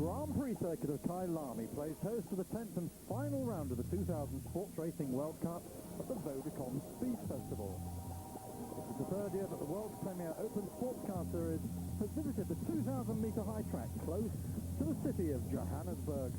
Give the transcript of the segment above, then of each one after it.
Grand Prix circuit of Kylami plays host to the 10th and final round of the 2000 Sports Racing World Cup at the Vodacom Speed Festival. This is the third year that the world's premier open sports car series has visited the 2,000-metre high track close to the city of Johannesburg.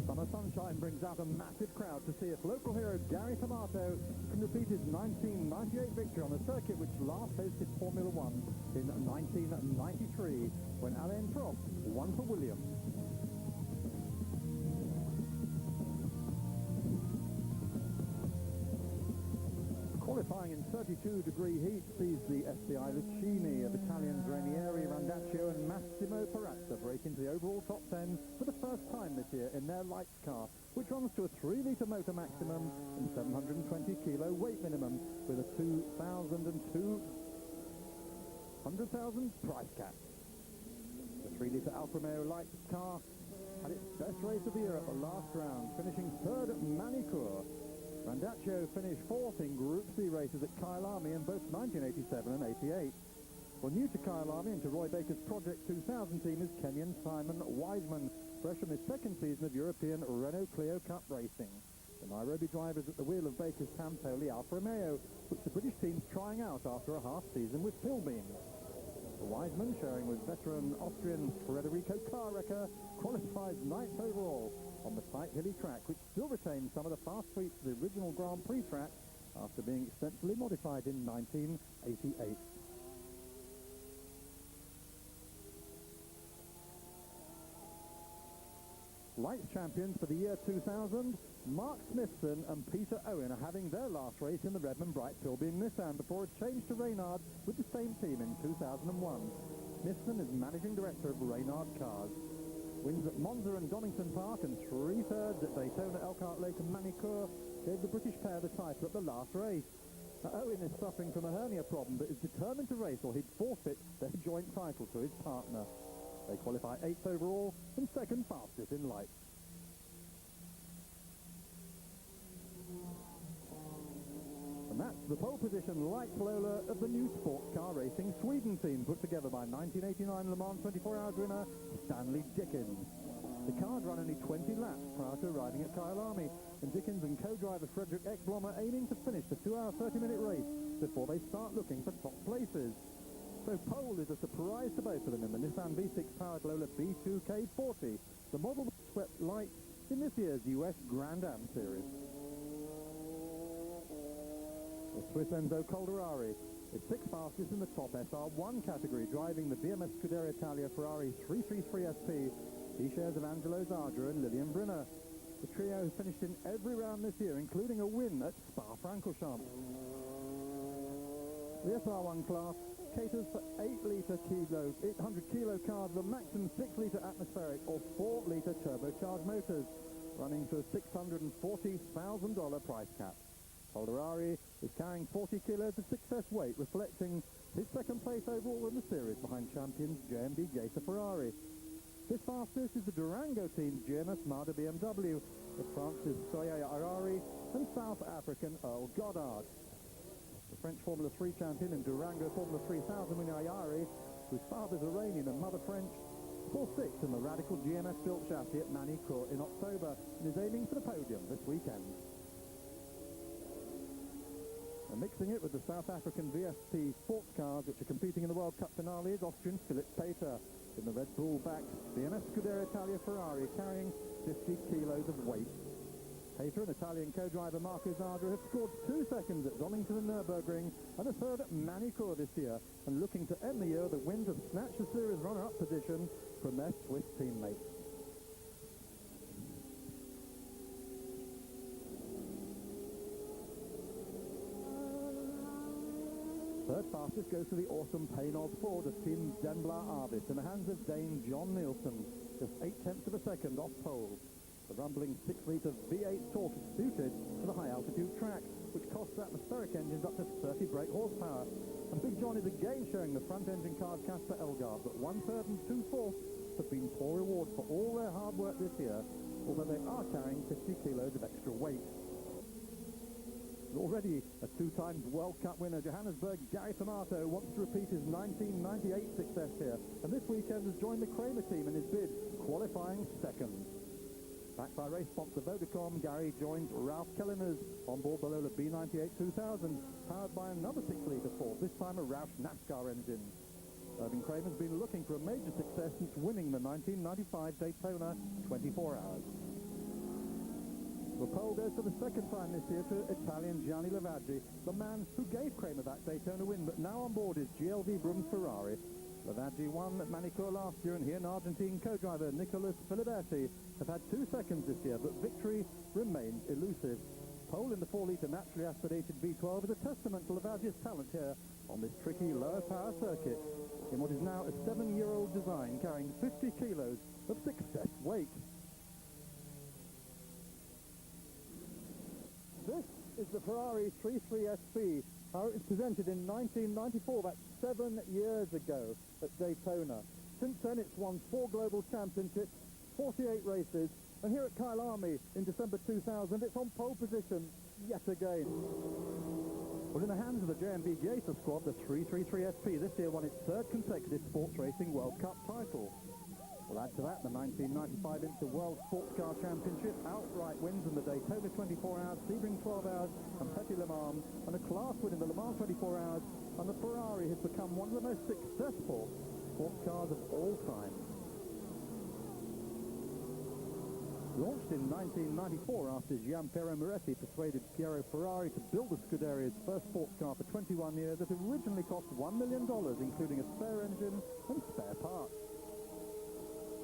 Summer sunshine brings out a massive crowd to see if local hero Gary Tomato can repeat his 1998 victory on a circuit which last hosted Formula One in 1993 when Alain Prost won for Williams. Qualifying in 32-degree heat sees the SCI Lucchini of Italians Ranieri, Randaccio and Massimo Perazza break into the overall top 10 for the first time this year in their lights car, which runs to a 3-litre motor maximum and 720-kilo weight minimum with a 2,000 price cap. The 3-litre Alfa Romeo lights car had its best race of the year at the last round, finishing third at Manicourt. Randaccio finished fourth in Group C races at Kylami in both 1987 and 88. Well, new to Kylami and to Roy Baker's Project 2000 team is Kenyan Simon Wiseman, fresh from his second season of European Renault Clio Cup racing. The Nairobi driver is at the wheel of Baker's Tampoli Alfa Romeo, which the British team's trying out after a half-season with Pilbeam. Wiseman, sharing with veteran Austrian Federico Carrecker, qualifies 9th overall on the tight hilly track, which still retains some of the fast streets of the original Grand Prix track after being extensively modified in 1988. Lights champions for the year 2000, Mark Smithson and Peter Owen are having their last race in the Redmond Bright Pilbeam Nissan before a change to Reynard with the same team in 2001. Smithson is managing director of Reynard Cars. Wins at Monza and Donington Park and 3/3 at Daytona, Elkhart Lake and Manicourt gave the British pair the title at the last race. Now, Owen is suffering from a hernia problem but is determined to race or he'd forfeit their joint title to his partner. They qualify 8th overall and second fastest in lights. And that's the pole position light Lola of the new Sports Car Racing Sweden team put together by 1989 Le Mans 24-hours winner Stanley Dickens. The car had run only 20 laps prior to arriving at Kylami, and Dickens and co-driver Frederick Ekblom are aiming to finish the 2-hour 30-minute race before they start looking for top places. So pole is a surprise to both of them in the Nissan V6-powered Lola B2K40, the model that swept lights in this year's US Grand Am Series. The Swiss Enzo Calderari is 6th fastest in the top SR1 category, driving the BMS Scuderia Italia Ferrari 333 SP. He shares of Angelo Zardra and Lilian Brinner. The trio finished in every round this year, including a win at Spa-Francorchamps. The SR1 class caters for 800-kilo cars with a maximum 6-litre atmospheric or 4-litre turbocharged motors, running to a $640,000 price cap. Calderari is carrying 40 kilos of success weight, reflecting his second place overall in the series behind champions JMB Gator Ferrari. His fastest is the Durango team's GMS Mada BMW, with France's Soye Harari and South African Earl Goddard. The French Formula 3 champion and Durango Formula 3000 winner Ayari, whose father's Iranian and mother French, falls 6th in the radical GMS-built chassis at Manicourt in October and is aiming for the podium this weekend. And mixing it with the South African VSP sports cars, which are competing in the World Cup finale, is Austrian Philip Pater in the Red Bull-backed BMS Scuderia Italia Ferrari, carrying 50 kilos of weight. Pater and Italian co-driver Marco Zardra have scored 2 seconds at Donington and Nürburgring and a third at Manicourt this year, and looking to end the year with a win to snatch the series runner-up position from their Swiss teammates. Third fastest goes to the awesome Paynos Ford of Team Denbla Arvis in the hands of Dane John Nielsen, just 0.8 of a second off pole. The rumbling 6-litre V8 torque is suited to the high-altitude track, which costs atmospheric engines up to 30 brake horsepower. And Big John is again showing the front-engine car's Casper Elgard, but 1/3 and 2/4 have been poor reward for all their hard work this year, although they are carrying 50 kilos of extra weight. already a two-time World Cup winner. Johannesburg Gary Tomato wants to repeat his 1998 success here, and this weekend has joined the Kramer team in his bid, qualifying second. Backed by race sponsor Vodacom, Gary joins Ralph Kellener's onboard Balola B98 2000, powered by another 6-litre Ford, this time a Roush NASCAR engine. Irving Kramer's been looking for a major success since winning the 1995 Daytona 24 Hours. The pole goes for the second time this year to Italian Gianni Lavaggi, the man who gave Kramer that Daytona win, but now on board is GLV Brum's Ferrari. Lavaggi won at Manicourt last year, and he and Argentine co-driver Nicolas Filiberti have had 2 seconds this year, but victory remains elusive. Pole in the 4-litre naturally aspirated V12 is a testament to Lavaggi's talent here on this tricky low-power circuit, in what is now a 7-year-old design carrying 50 kilos of success weight. This is the Ferrari 33 SP. How it was presented in 1994, that's 7 years ago at Daytona. Since then it's won 4 global championships, 48 races, and here at Kylami in December 2000 it's on pole position yet again. Well, in the hands of the JMB Gator squad, the 333 SP this year won its 3rd consecutive Sports Racing World Cup title. We'll add to that the 1995 Inter World Sports Car Championship, outright wins in the Daytona 24 Hours, Sebring 12 Hours, and Petit Le Mans, and a class win in the Le Mans 24 Hours, and the Ferrari has become one of the most successful sports cars of all time. Launched in 1994 after Gianpiero Moretti persuaded Piero Ferrari to build the Scuderia's first sports car for 21 years, it originally cost $1 million, including a spare engine and spare parts.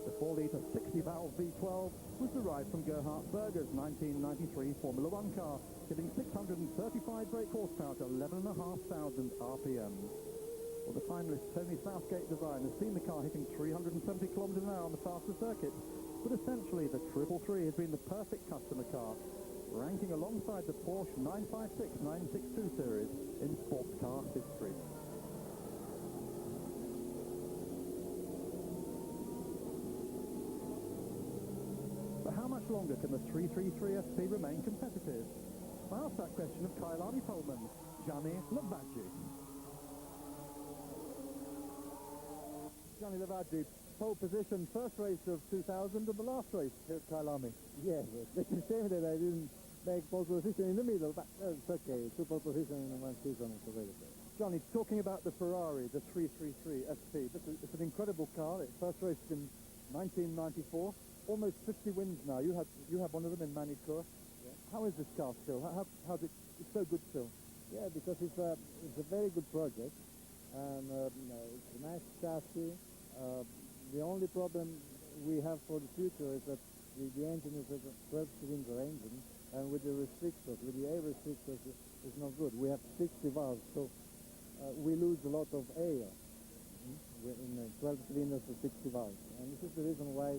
The 4-litre 60-valve V12 was derived from Gerhard Berger's 1993 Formula One car, giving 635 brake horsepower to 11,500 RPM. Well, the timeless Tony Southgate design has seen the car hitting 370 kilometres an hour on the faster circuits, but essentially the 333 has been the perfect customer car, ranking alongside the Porsche 956-962 series in sports car history. But how much longer can the 333 SP remain competitive? I asked that question of Kylami poleman Gianni Lavaggi. Gianni Lavaggi, pole position, first race of 2000 and the last race here at Kylami. Yes, it's a shame that I didn't make pole position in the middle, but it's okay. 2 pole position in 1 season is available. Johnny, talking about the Ferrari, the 333 SP, it's an incredible car. It first raced in 1994. Almost 50 wins now. You have one of them in Manicourt. Yeah. How is this car still? How's it? It's so good still. Yeah, because it's a very good project, and it's a nice chassis. The only problem we have for the future is that the engine is a 12-cylinder engine, and with the restrictors, with the air restrictors, it's not good. We have 60 valves, so we lose a lot of air in 12 cylinders with 60 valves, and this is the reason why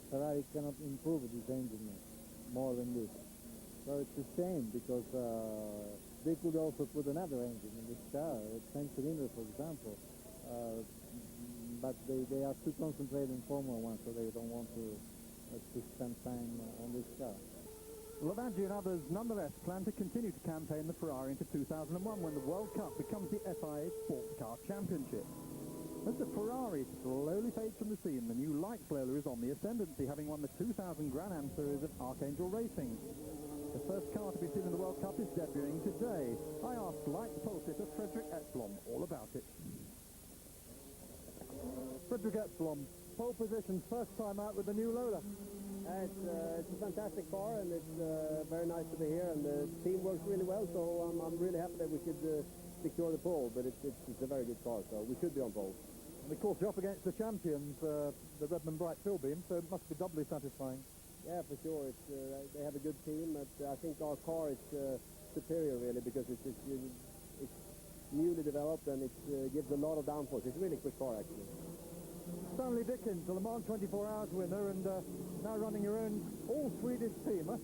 Ferrari cannot improve this engine more than this. So it's a shame, because they could also put another engine in this car, 10 cylinders for example, but they are too concentrated in Formula 1, so they don't want to spend time on this car. Lavaggi and others nonetheless plan to continue to campaign the Ferrari into 2001 when the World Cup becomes the FIA Sports Car Championship. As the Ferrari slowly fades from the scene, the new light bowler is on the ascendancy, having won the 2000 Grand Am Series at Archangel Racing. The first car to be seen in the World Cup is debuting today. I asked light pole sitter Fredrik Ekblom all about it. Fredrik Ekblom, pole position, first time out with the new Lola. It's a fantastic car, and it's very nice to be here, and the team works really well, so I'm really happy that we could secure the pole, but it's a very good car, so we should be on pole. And of course you're up against the champions, the Redmond Bright Philbeam, so it must be doubly satisfying. Yeah, for sure. They have a good team, but I think our car is superior really, because it's newly developed, and it gives a lot of downforce. It's a really quick car actually. Stanley Dickens, the Le Mans 24 Hours winner, and now running your own all-Swedish team, huh?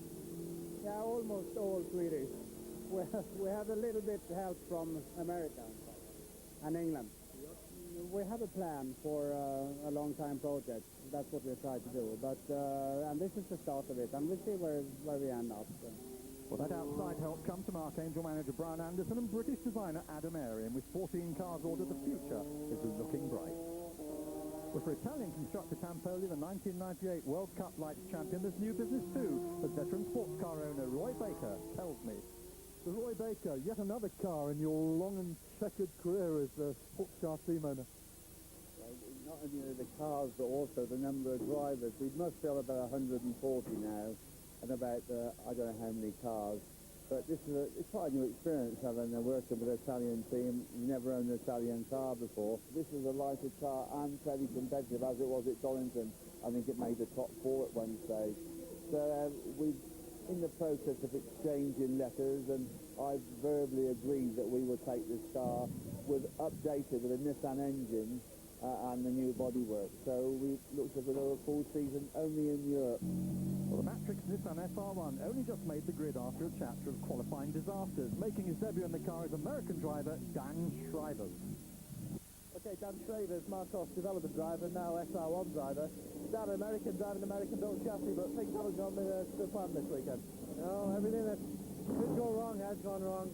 Yeah, almost all Swedish. We have a little bit help from America and England. We have a plan for a long-time project. That's what we try to do. But and this is the start of it, and we'll see where we end up. So. Well, that outside help comes from Archangel manager Brian Anderson and British designer Adam Arian. With 14 cars ordered, the future is looking bright. Well, for Italian constructor Tampoli, the 1998 World Cup Lights champion, there's new business too, as veteran sports car owner Roy Baker tells me. So Roy Baker, yet another car in your long and checkered career as a sports car team owner. Not only the cars, but also the number of drivers. We must have about 140 now, and about, I don't know how many cars. But this is it's quite a new experience having working with an Italian team. You never owned an Italian car before. This is a lighter car and fairly competitive as it was at Donington. I think it made the top 4 at one stage. So we're in the process of exchanging letters, and I verbally agreed that we would take this car updated with a Nissan engine and the new bodywork. So we looked at a full season only in Europe. Well, the Matrix Nissan SR1 only just made the grid after a chapter of qualifying disasters. Making his debut in the car is American driver Dan Shriver. Okay, Dan Shriver, Marcos development driver, now SR1 driver. Dan, American, driving American-built chassis, but things haven't gone to plan this weekend. No, everything that could go wrong has gone wrong.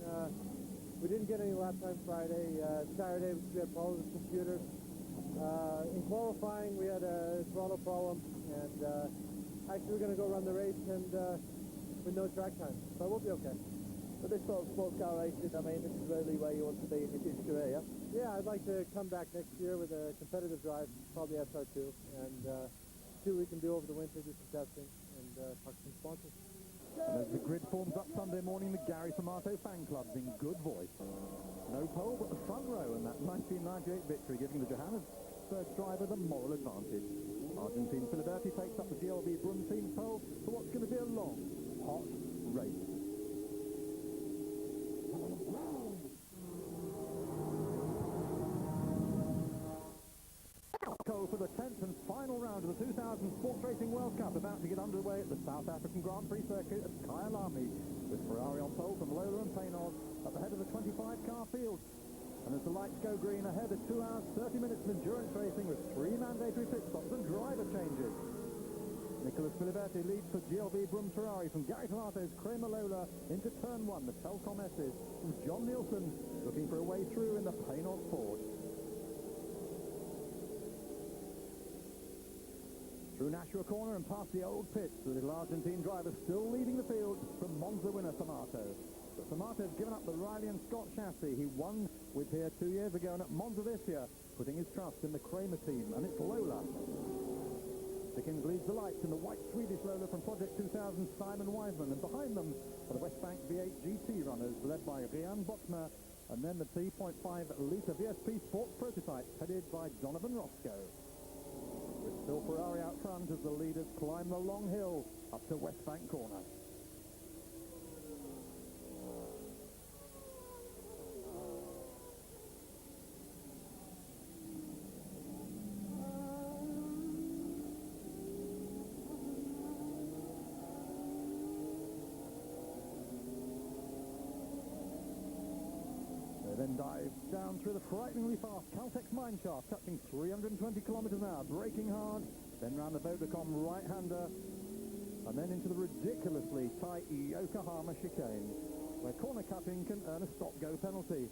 We didn't get any lap time Friday. Saturday we had problems with computers. In qualifying we had a throttle problem, and actually we're going to go run the race and with no track time, so we'll be okay. But this sort of sports car racing, I mean, this is really where you want to be in your future career, yeah? Yeah, I'd like to come back next year with a competitive drive, probably SR2, and see what we can do over the winter, do some testing, and talk to some sponsors. And as the grid forms up Sunday morning, the Gary Tomato fan club's in good voice. No pole, but the front row, and that 1998 victory giving the Johannesburg driver the moral advantage. Argentine Filiberti takes up the GLB Brum team pole for what's going to be a long, hot race. For the 10th and final round of the 2000 Sports Racing World Cup, about to get underway at the South African Grand Prix circuit at Kylami, with Ferrari on pole from Lola and Paynos at the head of the 25-car field. And as the lights go green ahead of 2 hours 30 minutes of endurance racing with 3 mandatory pit stops and driver changes. Nicholas Filiberti leads for GLB Brum Ferrari from Gary Tomato's Kramer Lola into turn 1, the Telcom S's, from John Nielsen looking for a way through in the Paynos Ford. Through Nashua Corner and past the old pits, the little Argentine driver still leading the field from Monza winner Tomato. But Tomato's given up the Riley and Scott chassis he won with here 2 years ago, and at Monza this year, putting his trust in the Kramer team, and it's Lola. Dickens leads the lights in the white Swedish Lola from Project 2000 Simon Wiseman, and behind them are the West Bank V8 GT runners led by Rian Boxmer, and then the 3.5-litre VSP Sports prototype headed by Donovan Roscoe. With still Ferrari out front as the leaders climb the long hill up to West Bank Corner. Then dives down through the frighteningly fast Caltex mine shaft, touching 320 kilometers an hour, braking hard, then round the Vodacom right-hander, and then into the ridiculously tight Yokohama chicane, where corner cutting can earn a stop-go penalty.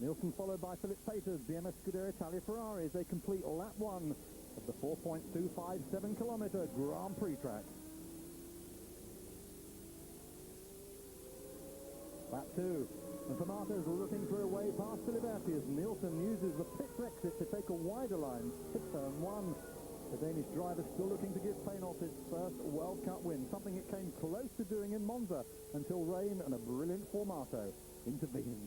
Nielsen followed by Philip Peters, BMS Scuderia Italia Ferrari, as they complete lap 1 of the 4.257-kilometer Grand Prix track. Lap 2, and Tomato's looking for a way past Filiberti as Nielsen uses the pit exit to take a wider line to turn 1. The Danish driver still looking to give Paynos its first World Cup win, something it came close to doing in Monza until rain and a brilliant Formato intervened.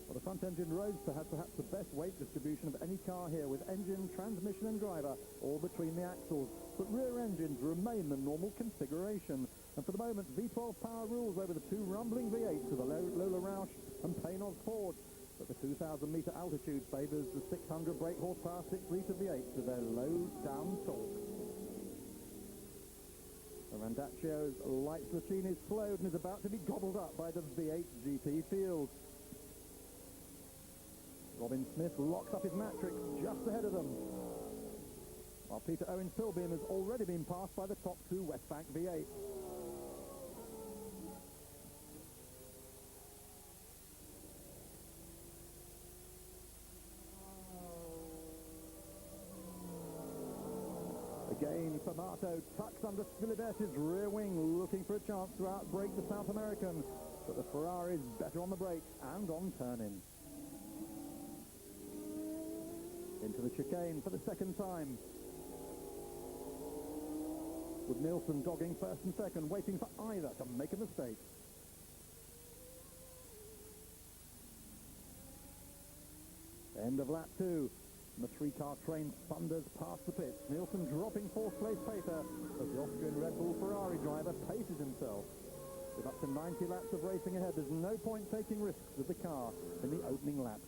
Well, the front-engine Roadster has perhaps the best weight distribution of any car here, with engine, transmission and driver all between the axles, but rear engines remain the normal configuration. And for the moment, V12 power rules over the 2 rumbling V8s of the Lola Roush and Paynos Ford. But the 2,000-metre altitude favours the 600 brake horsepower 6-litre V8s with their low-down torque. The Randacchio's lights machine is slowed and is about to be gobbled up by the V8 GT field. Robin Smith locks up his Matrix just ahead of them, while Peter Owens Pilbeam has already been passed by the top 2 West Bank V8s. chicane for Marto, tucks under Filiberti's rear wing, looking for a chance to outbrake the South American. But the Ferrari's better on the brakes and on turn-in. Into the chicane for the second time. With Nielsen dogging first and second, waiting for either to make a mistake. End of lap 2. The three-car train thunders past the pits. Nielsen dropping fourth place paper as the Austrian Red Bull Ferrari driver paces himself. With up to 90 laps of racing ahead, there's no point taking risks with the car in the opening lap.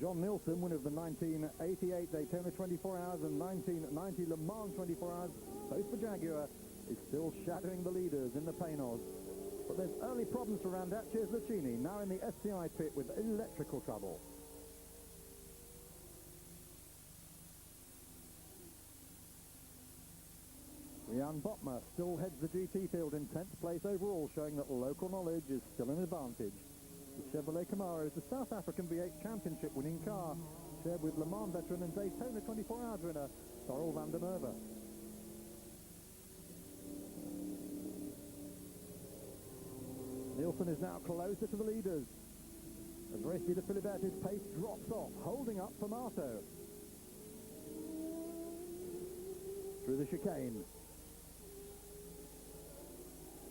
John Nielsen, winner of the 1988 Daytona 24 Hours and 1990 Le Mans 24 Hours, both for Jaguar, is still shadowing the leaders in the Paynos. But there's early problems for Randaccio Zlacchini, now in the SCI pit with electrical trouble. Jan Botma still heads the GT field in 10th place overall, showing that local knowledge is still an advantage. The Chevrolet Camaro is the South African V8 Championship winning car, shared with Le Mans veteran and Daytona 24 Hours winner, Sorrel van der Merwe. Nielsen is now closer to the leaders, as race leader Filiberti's pace drops off, holding up for Marto. Through the chicane.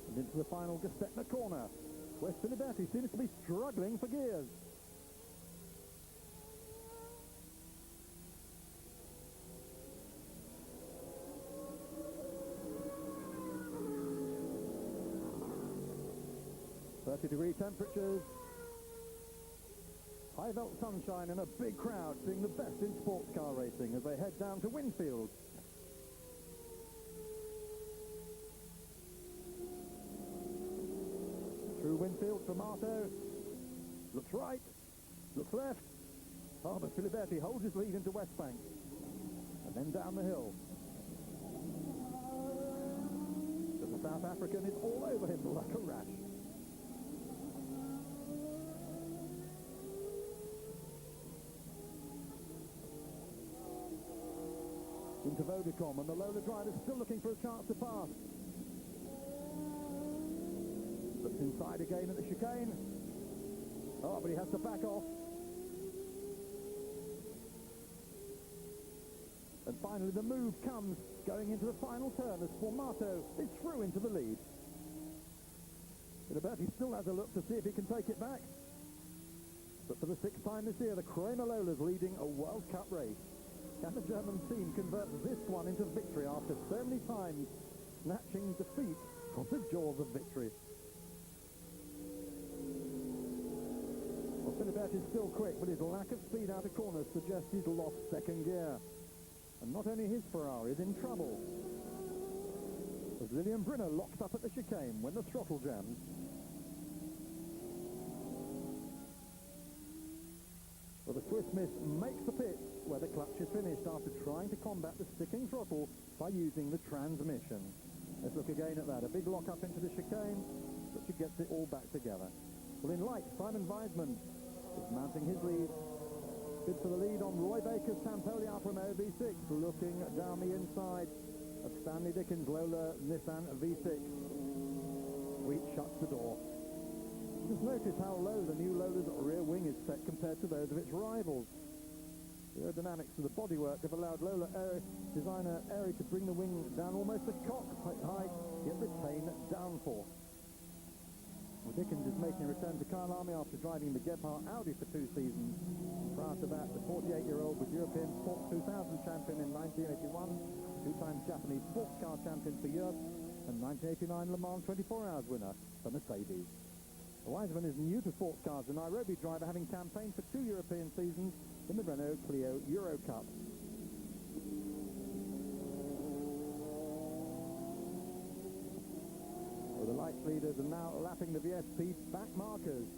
And into the final Gestetner corner, where Filiberti seems to be struggling for gears. .30-degree temperatures, high-velt sunshine and a big crowd seeing the best in sports car racing as they head down to Winfield. Through Winfield for Marto. Looks right, looks left. Oh, but Filiberti holds his lead into West Bank. And then down the hill. But the South African is all over him like a rash. Into Vodacom, and the Lola driver is still looking for a chance to pass. Looks inside again at the chicane. Oh, but he has to back off. And finally the move comes going into the final turn as Formato is through into the lead. Filiberti still has a look to see if he can take it back. But for the sixth time this year, the Kramer Lola's leading a World Cup race. Can the German team convert this one into victory after so many times snatching defeat from the jaws of victory? Well, Filiberti is still quick, but his lack of speed out of corners suggests he's lost second gear. And not only his Ferrari is in trouble, as Lilian Brynner locks up at the chicane when the throttle jams. Well, the Swiss Miss makes the pit where the clutch is finished after trying to combat the sticking throttle by using the transmission. Let's look again at that. A big lock up into the chicane, but she gets it all back together. Well, in light, Simon Weisman is mounting his lead. Bid for the lead on Roy Baker's Tampoli Alfa Romeo V6, looking down the inside of Stanley Dickens' Lola Nissan V6. Wheat shuts the door. Just notice how low the new Lola's rear wing is set compared to those of its rivals. The aerodynamics of the bodywork have allowed Lola designer Airy to bring the wing down almost to cockpit height, yet retain downforce. Well, Dickens is making a return to Kylami after driving the Gebhardt Audi for 2 seasons. Prior to that, the 48-year-old was European Sport 2000 champion in 1981, 2-time Japanese sports car champion for Europe, and 1989 Le Mans 24 Hours winner for Mercedes. Weisman is new to sports cars, a Nairobi driver having campaigned for 2 European seasons in the Renault Clio Euro Cup. Well, the lights leaders are now lapping the VSP back markers.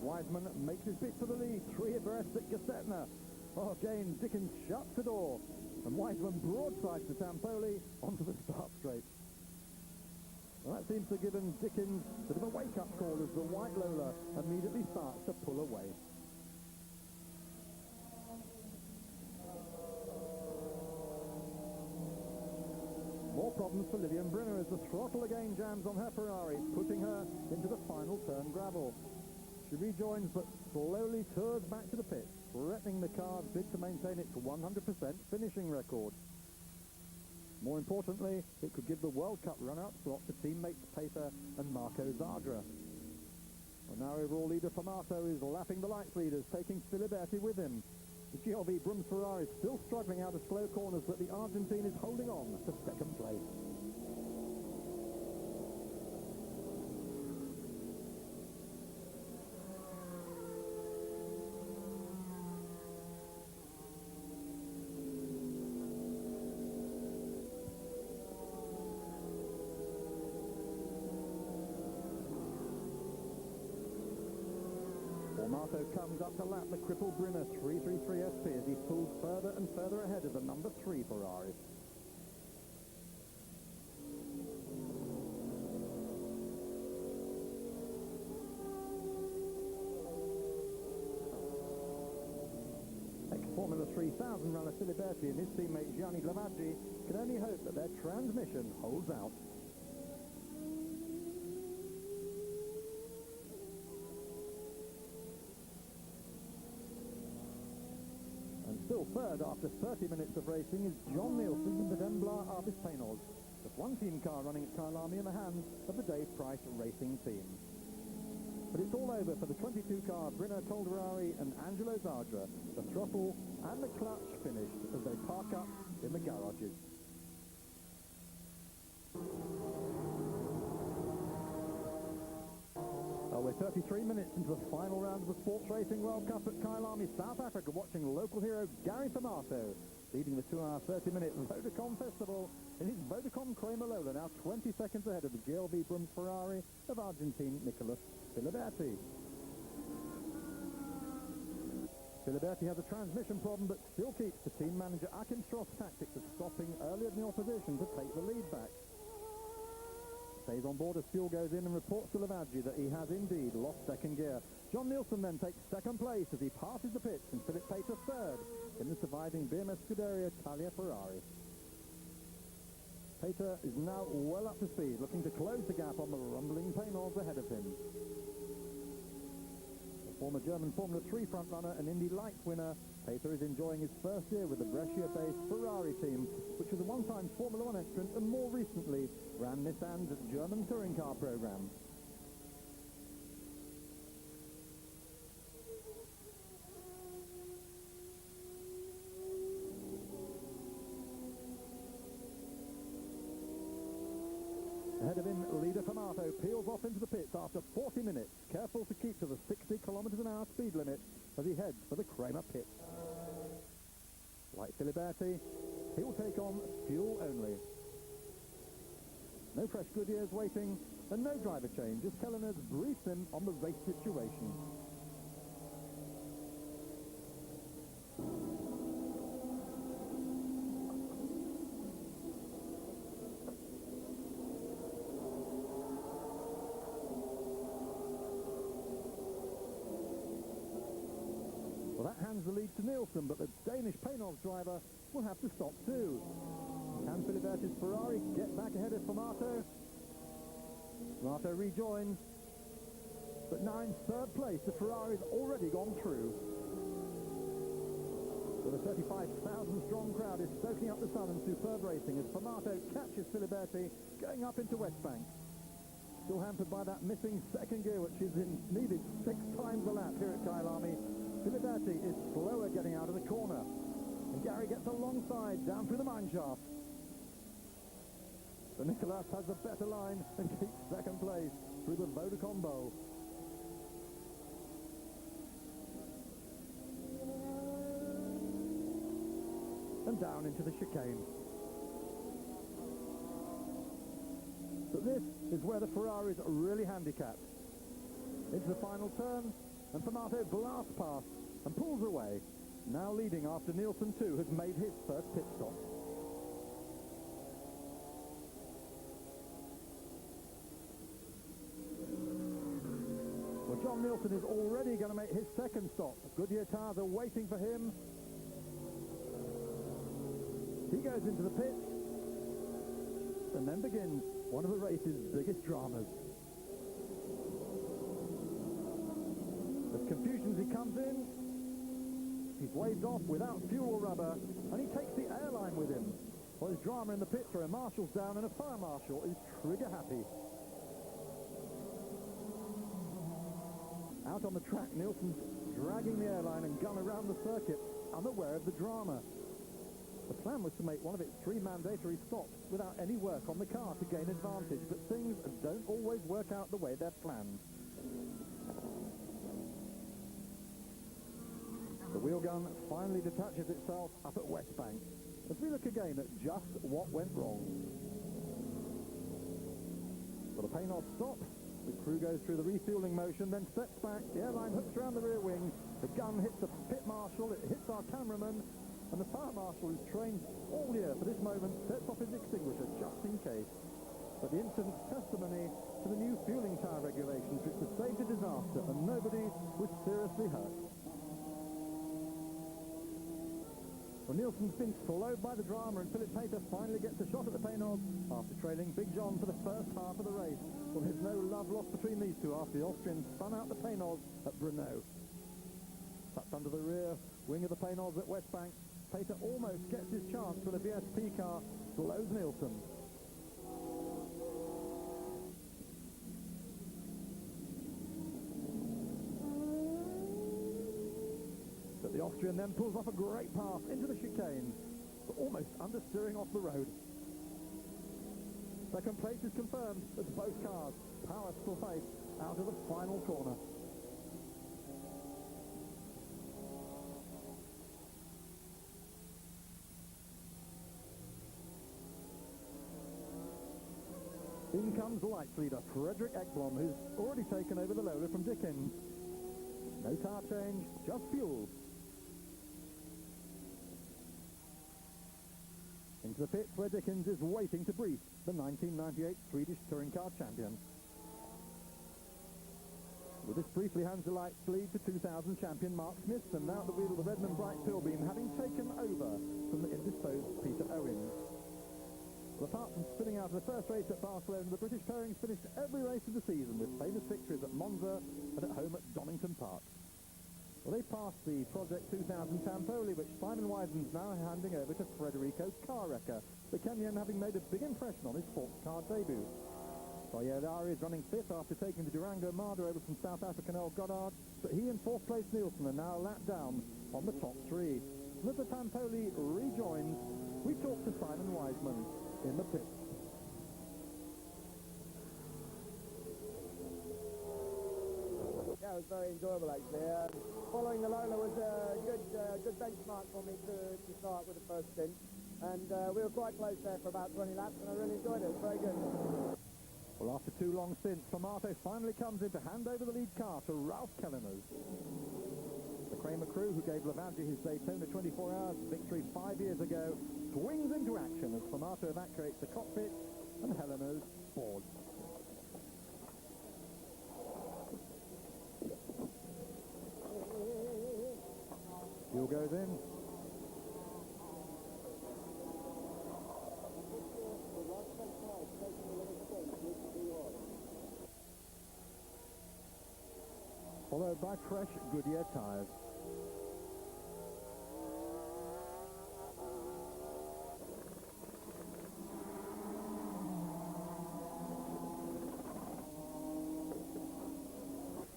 Wiseman makes his bid for the lead. 3 abreast at Gassetna. Oh, again, Dickens shuts the door. And Wiseman broadsides to Tampoli onto the start straight. Well, that seems to have given Dickens a bit of a wake-up call as the white Lola immediately starts to pull away. More problems for Lilian Brynner as the throttle again jams on her Ferrari, putting her into the final turn gravel. She rejoins but slowly tours back to the pits, threatening the car's bid to maintain its 100% finishing record. More importantly, it could give the World Cup run-out slot to teammates Pater and Marco Zadra. Well, now overall leader Formato is lapping the lights leaders, taking Filiberti with him. The GLB Brooms Ferrari is still struggling out of slow corners, but the Argentine is holding on to second place. Formato comes up to lap the crippled Brynner 333 SP as he pulls further and further ahead of the number 3 Ferrari. Ex-Formula 3000 runner Filiberti and his teammate Gianni Glavaggi can only hope that their transmission holds out. Still third after 30 minutes of racing is John Nielsen with Embla Arbis Painoz. Just one team car running at Kylami in the hands of the Dave Price Racing team. But it's all over for the 22-car Brynner Calderari and Angelo Zadra. The throttle and the clutch finished as they park up in the garages. We're 33 minutes into the final round of the Sports Racing World Cup at Kylami, South Africa, watching local hero Gary Formato leading the 2-hour 30-minute Vodacom Festival in his Vodacom Kramer Lola, now 20 seconds ahead of the GLB Brooms Ferrari of Argentine Nicolas Filiberti. Filiberti has a transmission problem but still keeps the team manager Achim Stross' tactics of stopping earlier than the opposition to take the lead back. Stays on board as fuel goes in and reports to Lavaggi that he has indeed lost second gear. John Nielsen then takes second place as he passes the pits and Philip Pater third in the surviving BMS Scuderia Italia Ferrari. Pater is now well up to speed, looking to close the gap on the rumbling Painoz ahead of him. The former German Formula 3 frontrunner and Indy Lights winner, Pater is enjoying his first year with the Brescia-based Ferrari team, which was a one-time Formula 1 entrant and more recently ran Nissan's German touring car program. Ahead of him, leader Formato peels off into the pits after 40 minutes, careful to keep to the 60 kilometres an hour speed limit as he heads for the Kramer pit. Like Filiberti, he will take on fuel only. No fresh Goodyears waiting, and no driver change as Kellner briefs him on the race situation. Well, that hands the lead to Nielsen, but the Danish Painoz driver will have to stop too. Can Filiberti's Ferrari get back ahead of Formato? Formato rejoins, but now in third place, the Ferrari's already gone through. Well, the 35,000-strong crowd is soaking up the sun and superb racing as Formato catches Filiberti going up into West Bank. Still hampered by that missing second gear, which is needed 6 times a lap here at Kylami. Filiberti is slower getting out of the corner. And Gary gets alongside, down through the mine shaft. But Nicolas has a better line and keeps second place through the Vodacom Bowl. And down into the chicane. But this is where the Ferraris are really handicapped. Into the final turn, and Formato blasts past and pulls away, now leading after Nielsen too has made his first pit stop. Well, John Nielsen is already going to make his second stop. Goodyear tyres are waiting for him. He goes into the pit, and then begins one of the race's biggest dramas. As confusion as he comes in, he's waved off without fuel or rubber, and he takes the airline with him. Well, there's drama in the pits where a marshal's down and a fire marshal is trigger happy. Out on the track, Nielsen's dragging the airline and gun around the circuit, unaware of the drama. The plan was to make one of its 3 mandatory stops without any work on the car to gain advantage, but things don't always work out the way they're planned. The wheel gun finally detaches itself up at West Bank, as we look again at just what went wrong. Well, the Paynod stop. The crew goes through the refueling motion, then steps back, the airline hooks around the rear wing, the gun hits the pit marshal, it hits our cameraman, and the fire marshal, who's trained all year for this moment, sets off his extinguisher just in case. But the incident's testimony to the new fueling tyre regulations, which have saved a disaster, and nobody was seriously hurt. Well, Nielsen's been slowed by the drama, and Philip Pater finally gets a shot at the Paynod after trailing Big John for the first half of the race. Well, there's no love lost between these two after the Austrian spun out the Paynod at Brno. Tucked under the rear wing of the Paynods at West Bank, Pater almost gets his chance when a VSP car blows Nielsen. But the Austrian then pulls off a great pass into the chicane, but almost understeering off the road. Second place is confirmed as both cars power still face out of the final corner. In comes lights leader Frederick Ekblom, who's already taken over the Lola from Dickens. No tyre change, just fuel. Into the pits where Dickens is waiting to brief the 1998 Swedish Touring Car champion. Well, this briefly hands the lights lead to 2000 champion Mark Smith, and now at the wheel of the Redmond Bright Pilbeam, having taken over from the indisposed Peter Owens. Well, apart from spinning out of the first race at Barcelona, the British pairings finished every race of the season with famous victories at Monza and at home at Donington Park. Well, they passed the Project 2000 Tampoli, which Simon Wyden's now handing over to Federico Carreca, the Kenyan having made a big impression on his sports car debut. Toyedari is running fifth after taking the Durango Marder over from South African El Goddard, but he and fourth place Nielsen are now lapped down on the top 3. And as the Tampoli rejoins, we talk to Simon Wiseman in the pit. Yeah, it was very enjoyable actually. Following the Lola was a good benchmark for me to start with the first stint, and we were quite close there for about 20 laps, and I really enjoyed it. It was very good. Well, after 2 long stints, Formato finally comes in to hand over the lead car to Ralph Kelleners. The Kramer crew, who gave Lavaggi his Daytona 24 Hours victory 5 years ago, swings into action as Formato evacuates the cockpit and Helleners boards. Fuel goes in. Followed by fresh Goodyear tyres.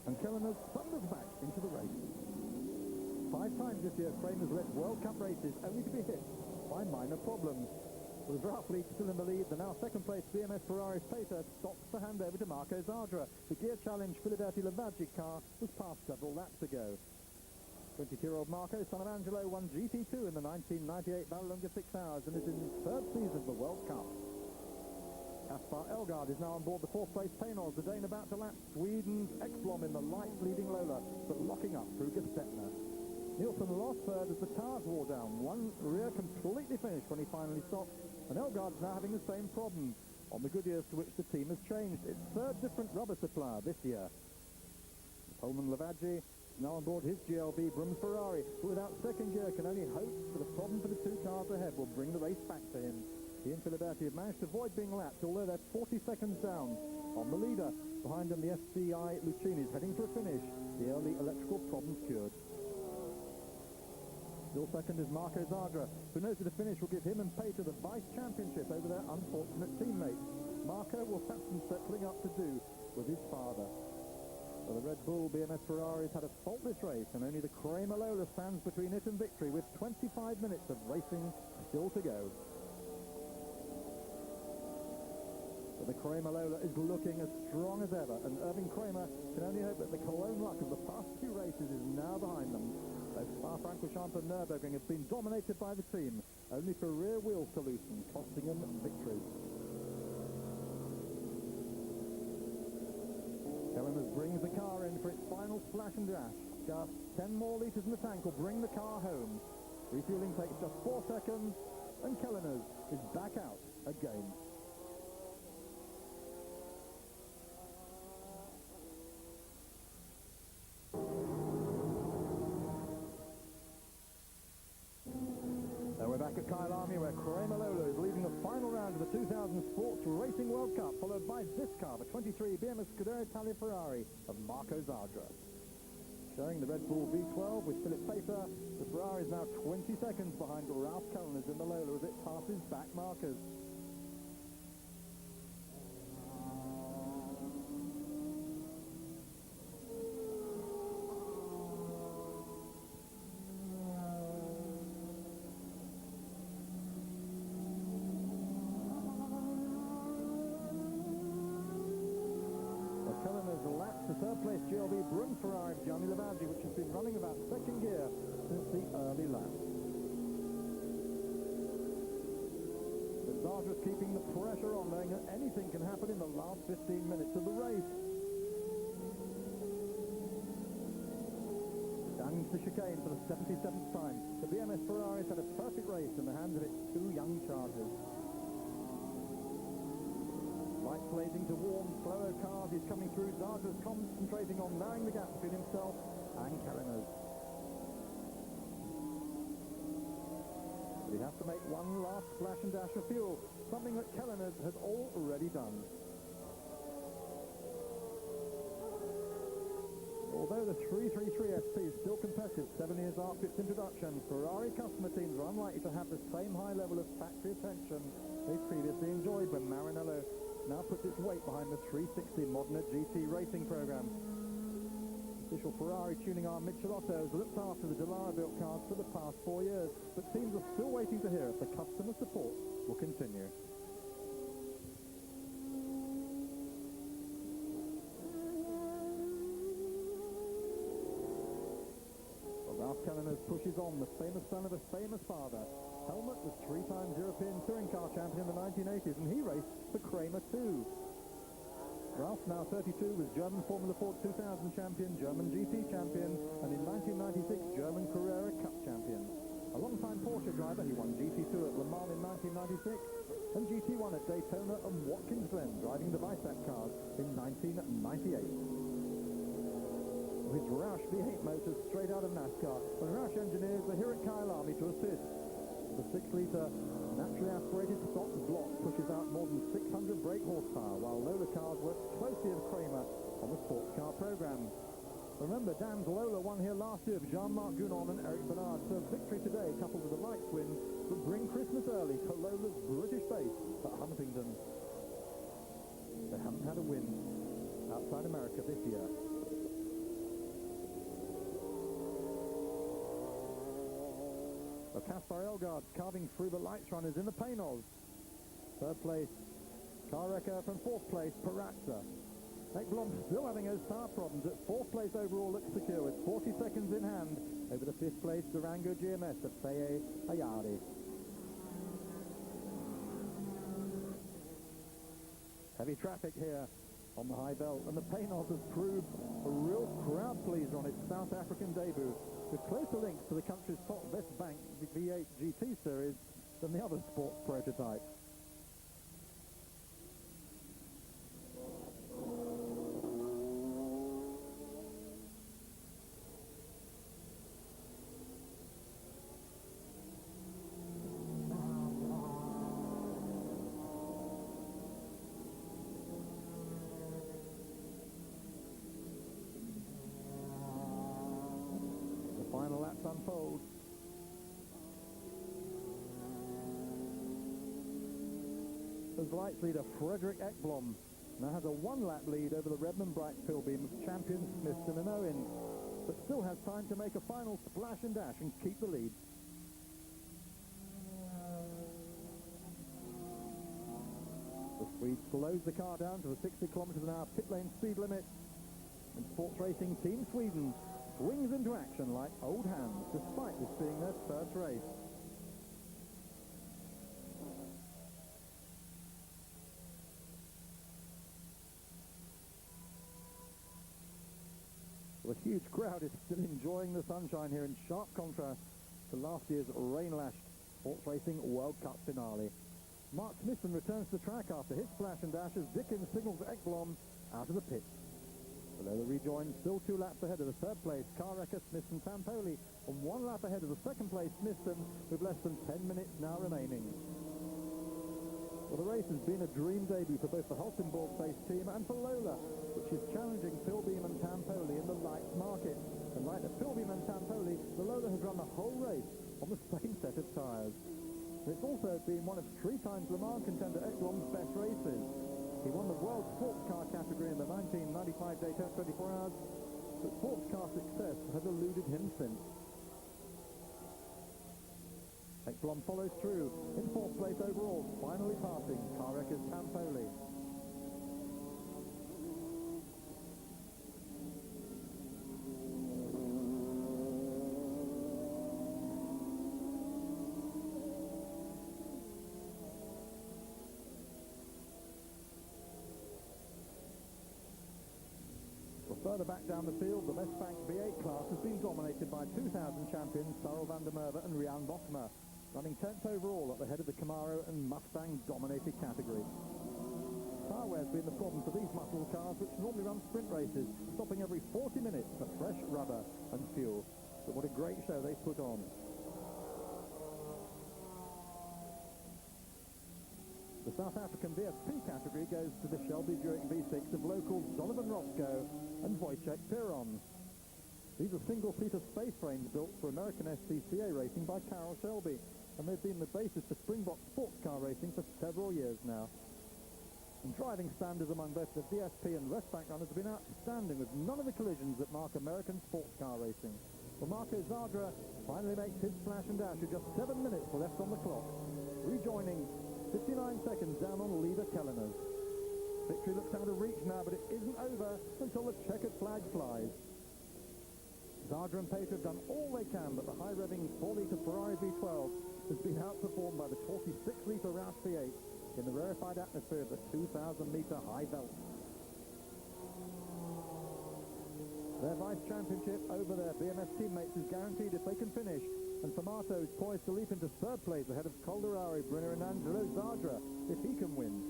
And Kelleners thunders back into the race. 5 times this year, Kramer's led World Cup races only to be hit by minor problems. With Ralph Leach still in the lead, the now second-place BMS Ferrari's Pater stops the handover to Marco Zadra. The Gear Challenge Filiberti Lavaggi car was passed several laps ago. 22-year-old Marco, son of Angelo, won GT2 in the 1998 Vallelunga 6 Hours and is in his 3rd season of the World Cup. Kaspar Elgaard is now on board the fourth-place Paynolds. The Dane about to lap Sweden's Ekblom in the lights leading Lola, but locking up through Gestetner. Nielsen lost third as the tires wore down. One rear completely finished when he finally stopped, and Elgaard's now having the same problem on the Goodyears to which the team has changed. Its third different rubber supplier this year. Pullman Lavaggi is now on board his GLB Brums Ferrari, but without second gear can only hope for the problem for the two cars ahead will bring the race back to him. He and Filiberti have managed to avoid being lapped, although they're 40 seconds down on the leader. Behind them, the SCI Lucchini is heading for a finish. The early electrical problems cured. Still second is Marco Zadra, who knows that a finish will give him and Pater the vice championship over their unfortunate teammates. Marco will have some settling up to do with his father. Well, the Red Bull BMS Ferrari's had a faultless race, and only the Kramer Lola stands between it and victory, with 25 minutes of racing still to go. But the Kramer Lola is looking as strong as ever, and Irving Kramer can only hope that the Cologne luck of the past two races is now behind them. Both Spa-Francorchamps and Nürburgring have been dominated by the team, only for rear wheels to loosen, costing them victories. Kelleners brings the car in for its final splash and dash. Just 10 more litres in the tank will bring the car home. Refueling takes just 4 seconds, and Kelleners is back out again. We're back at Kylami, where Kramer Lola is leading the final round of the 2000 Sports Racing World Cup, followed by this car, the 23 BMS Scuderia Italia Ferrari of Marco Zadra. Showing the Red Bull V12 with Philip Pater, the Ferrari is now 20 seconds behind Ralph Kelleners in the Lola as it passes back markers. The third-place GLB Brums Ferrari of Gianni Lavaggi, which has been running about second gear since the early lap. But Zadra's keeping the pressure on, knowing that anything can happen in the last 15 minutes of the race. Down into the chicane for the 77th time. The BMS Ferrari's had a perfect race in the hands of its two young chargers. Lights blazing to warm, slower cars. He's coming through. Zadra's concentrating on narrowing the gap between himself and Kelleners. But he has to make one last splash and dash of fuel, something that Kelleners has already done. Although the 333 SP is still competitive 7 years after its introduction, Ferrari customer teams are unlikely to have the same high level of factory attention they previously enjoyed when Maranello now puts its weight behind the 360 Modena GT racing program. Official Ferrari tuning arm Michelotto has looked after the Dallara-built cars for the past 4 years, but teams are still waiting to hear if the customer support will continue. Well, Ralph Kelleners pushes on, the famous son of a famous father. Helmut was 3 times European touring car champion in the 1980s, and he raced for Kramer too. Ralph, now 32, was German Formula Ford 2000 champion, German GT champion, and in 1996 German Carrera Cup champion. A long-time Porsche driver, he won GT2 at Le Mans in 1996 and GT1 at Daytona and Watkins Glen, driving the Weissach cars in 1998. With Roush V8 motors straight out of NASCAR, and Roush engineers are here at Kylami to assist. The 6-litre naturally aspirated stock block pushes out more than 600 brake horsepower, while Lola cars work closely with Kramer on the sports car program. Remember, Dan's Lola won here last year with Jean-Marc Gounon and Eric Bernard, so victory today, coupled with a light win, would bring Christmas early to Lola's British base at Huntingdon. They haven't had a win outside America this year. Kaspar Elgaard carving through the lights runners in the Paynolds. Third place, Kareker from fourth place, Perazza. Ekblom still having those tire problems. At fourth place overall looks secure with 40 seconds in hand over the fifth place Durango GMS of Faye Ayari. Heavy traffic here on the high belt, and the Panos has proved a real crowd pleaser on its South African debut, with closer links to the country's top Westbank V8 GT series than the other sports prototypes. Final laps unfold. As Lights leader Frederick Ekblom now has a one-lap lead over the Redmond Bright Pilbeam of champions Smithson and Owen, but still has time to make a final splash and dash and keep the lead. The Swede slows the car down to the 60 kilometers an hour pit lane speed limit, and Sports Racing Team Sweden swings into action like old hands, despite this being their first race. Well, a huge crowd is still enjoying the sunshine here, in sharp contrast to last year's rain-lashed Sports Racing World Cup finale. Mark Smithson returns to the track after his splash and dash as Dickens signals Ekblom out of the pit. Below the rejoin, still 2 laps ahead of the third place car wrecker Smithson Tampoli, and 1 lap ahead of the second place Smithson, with less than 10 minutes now remaining. Well, the race has been a dream debut for both the Helsingborg-based team and for Lola, which is challenging Pilbeam and Tampoli in the lights market. And like the Pilbeam and Tampoli, the Lola has run the whole race on the same set of tyres. It's also been one of 3 times Le Mans contender Ekblom's best races. He won the World Sports Car category in the 1995 Daytona 24 Hours, but sports car success has eluded him since. Ekblom follows through in 4th place overall, finally passing car wreckers Tampoli. Further back down the field, the Westbank V8 class has been dominated by 2000 champions Cyril van der Merwe and Rian Bosma, running 10th overall at the head of the Camaro and Mustang-dominated category. Tyre wear has been the problem for these muscle cars, which normally run sprint races, stopping every 40 minutes for fresh rubber and fuel. But what a great show they put on. The South African VSP category goes to the Shelby Buick V6 of locals Donovan Roscoe and Wojciech Piron. These are single-seater space frames built for American SCCA racing by Carroll Shelby, and they've been the basis for Springbok sports car racing for several years now. And driving standards among both the VSP and Westbank runners have been outstanding, with none of the collisions that mark American sports car racing. Well, Marco Zadra finally makes his splash and dash with just 7 minutes left on the clock, rejoining 59 seconds down on leader Kelleners. Victory looks out of reach now, but it isn't over until the checkered flag flies. Zadra and Pater have done all they can, but the high-revving 4-litre Ferrari V12 has been outperformed by the torquey 6-litre Roush V8 in the rarefied atmosphere of the 2,000-metre high belt. Their vice championship over their BMS teammates is guaranteed if they can finish, and Tomato is poised to leap into 3rd place ahead of Calderari, Brunner and Angelo Zadra if he can win.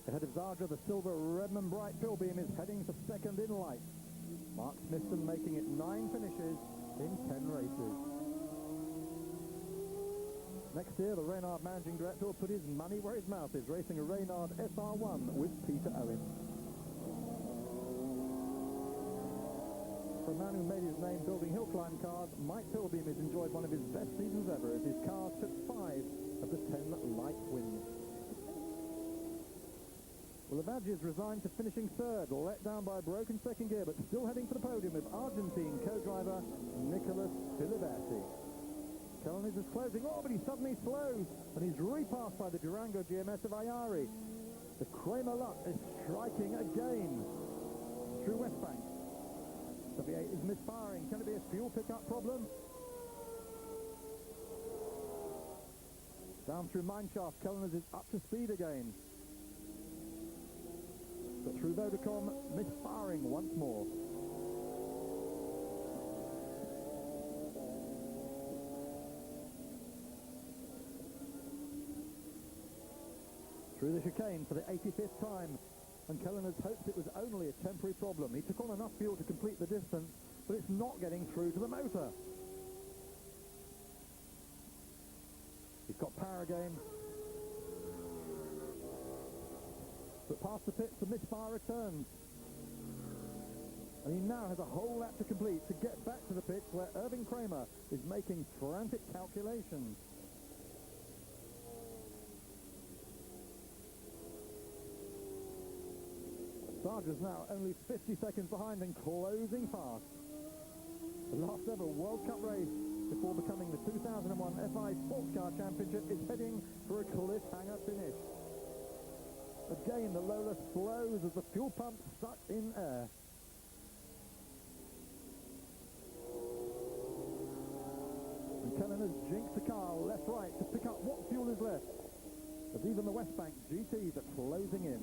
Ahead of Zadra, the silver Redmond Bright Pilbeam is heading for 2nd in light. Mark Smithson making it 9 finishes in 10 races. Next year, the Reynard managing director will put his money where his mouth is, racing a Reynard SR1 with Peter Owen. For a man who made his name building hill climb cars, Mike Pilbeam has enjoyed one of his best seasons ever, as his car took 5 of the 10 light wins. Well, Lavaggi is resigned to finishing 3rd, let down by a broken second gear, but still heading for the podium with Argentine co-driver Nicholas Filiberti. Kellens is closing, but he suddenly slows, and he's repassed by the Durango GMS of Ayari. The Kramer luck is striking again through West Bank. The V8 is misfiring. Can it be a fuel pickup problem? Down through Mineshaft, Kellner's is up to speed again. But through Vodacom, misfiring once more. Through the chicane for the 85th time, and Kellner's hoped it was only a temporary problem. He took on enough fuel to complete the distance, but it's not getting through to the motor. He's got power again. But past the pits, the misfire returns. And he now has a whole lap to complete to get back to the pits where Irving Kramer is making frantic calculations. Sarge's now only 50 seconds behind and closing fast. The last ever World Cup race before becoming the 2001 FI Sports Car Championship is heading for a cliffhanger finish. Again, the Lola slows as the fuel pump sucks in air. And Kellen has jinked the car left-right to pick up what fuel is left, as even the West Bank GTs are closing in.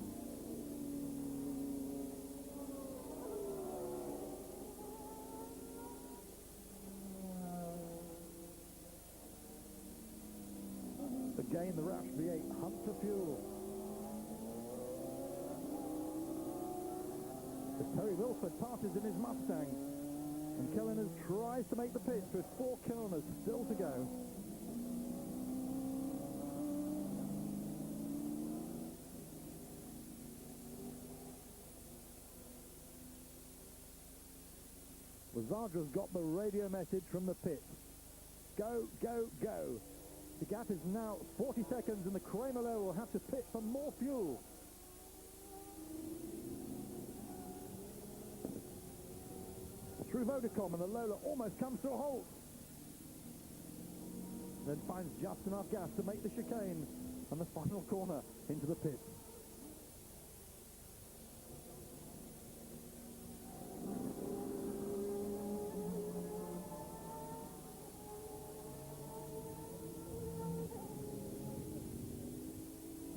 Again, the Roush V8 hunts for fuel. As Terry Wilford passes in his Mustang, and Kellner tries to make the pits with 4 kilometres still to go. Well, Zardra's got the radio message from the pits. Go, go, go. The gap is now 40 seconds and the Kramer will have to pit for more fuel. Through Vodacom, and the Lola almost comes to a halt. Then finds just enough gas to make the chicane and the final corner into the pit.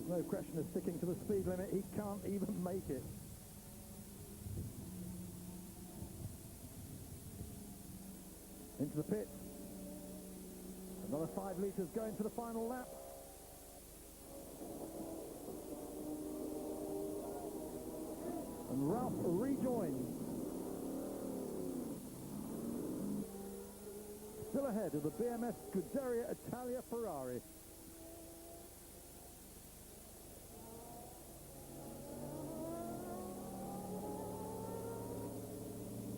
No question of sticking to the speed limit. He can't even make it. Into the pit. Another 5 litres going for the final lap. And Ralph rejoins. Still ahead of the BMS Scuderia Italia Ferrari.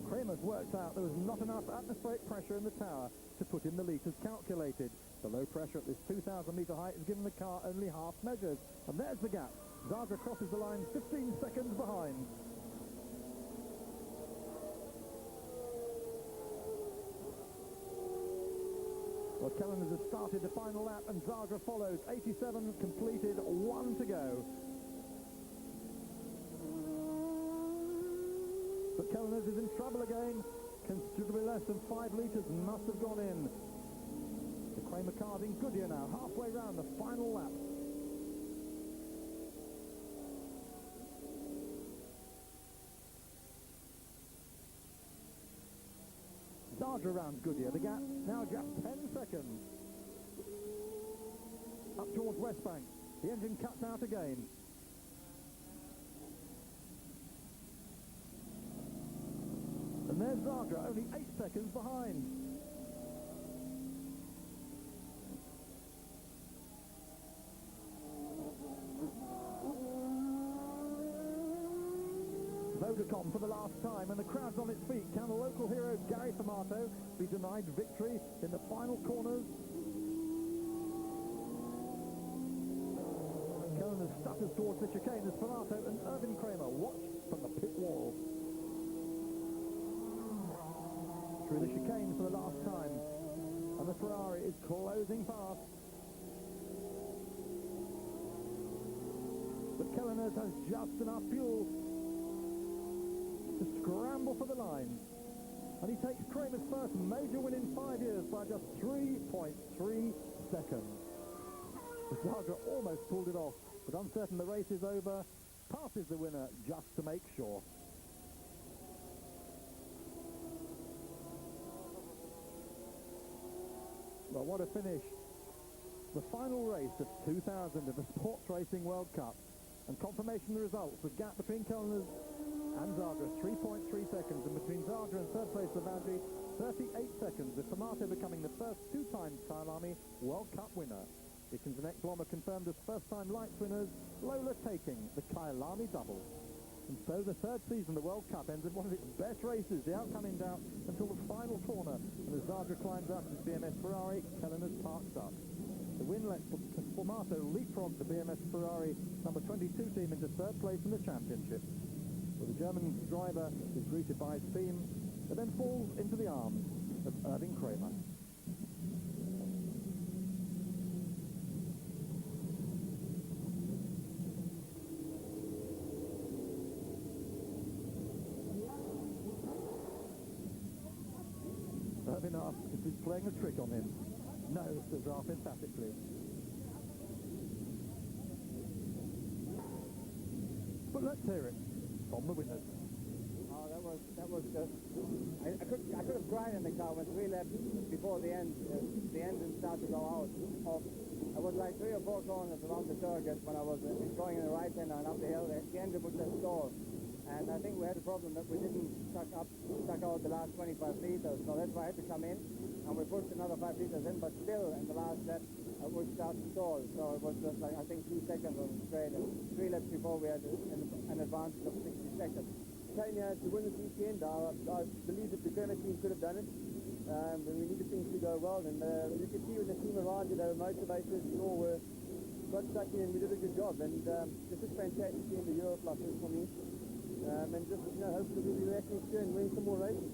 Kramer's worked out there was not enough atmospheric pressure in the tower to put in the litres calculated. The low pressure at this 2,000-metre height has given the car only half measures. And there's the gap. Zardra crosses the line 15 seconds behind. Well, Kellner has started the final lap and Zardra follows. 87 completed, 1 to go. But Kellner is in trouble again. Considerably less than 5 litres must have gone in. The Kramer car's in Goodyear now, halfway round the final lap. Zardra rounds Goodyear. The gap now just 10 seconds. Up towards West Bank. The engine cuts out again. And there's Zardra, only 8 seconds behind. Vodacom for the last time, and the crowd's on its feet. Can the local hero Gary Tomato be denied victory in the final corners? Kellner stutters towards the chicane as Tomato and Irving Kramer watch from the pit wall. Through the chicane for the last time, and the Ferrari is closing fast. but Kylami has just enough fuel to scramble for the line. And he takes Kramer's first major win in 5 years by just 3.3 seconds. Zagra almost pulled it off, but uncertain the race is over, passes the winner just to make sure. Well, what a finish. The final race of 2000 of the Sports Racing World Cup. And confirmation of the results, the gap between Kylami and Zagra, 3.3 seconds, and between Zagra and third place Lavaggi, 38 seconds, with Tomato becoming the first two-time Kylami World Cup winner. Dickens and Ekblom are confirmed as first-time lights winners, Lola taking the Kylami double. And so the third season of the World Cup ends in one of its best races, the outcome in doubt until the final corner, and as Zagra climbs up his BMS Ferrari, Kylami's parked up. The win lets Formato leapfrog the BMS Ferrari number 22 team into third place in the championship. Well, the German driver is greeted by his team, but then falls into the arms of Erwin Kramer. Erwin asks if he's playing a trick on him. No, says Ralph emphatically. But let's hear it from the winners. Oh, that was just... I could have cried in the car when 3 laps before the end. The engine started to go out. I was like 3 or 4 corners around the circuit when I was going in the right hander and up the hill. The engine would just stall. And I think we had a problem that we didn't suck out the last 25 litres, so that's why I had to come in, and we pushed another 5 litres in, but still in the last lap we started to stall, so it was just like, I think 2 seconds on the straight, and 3 laps before we had an advantage of 60 seconds. Came here to win this weekend. I believe that the Kramer team could have done it, and we needed things to go well, and you could see when the team around you, they were motivated, we all were got stuck in, and we did a good job, and this is fantastic seeing the Eurosport for me. And just, hopefully we'll be back next year and win some more races.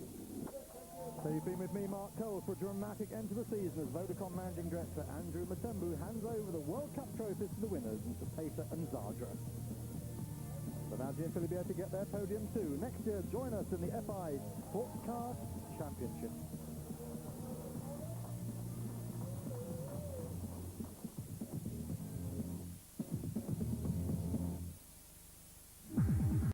So you've been with me, Mark Cole, for a dramatic end to the season as Vodacom Managing Director Andrew Matembu hands over the World Cup trophies to the winners, and to Pacer and Zagra. Lavaggi and Filiberti get their podium too. Next year, join us in the FI Sports Car Championship.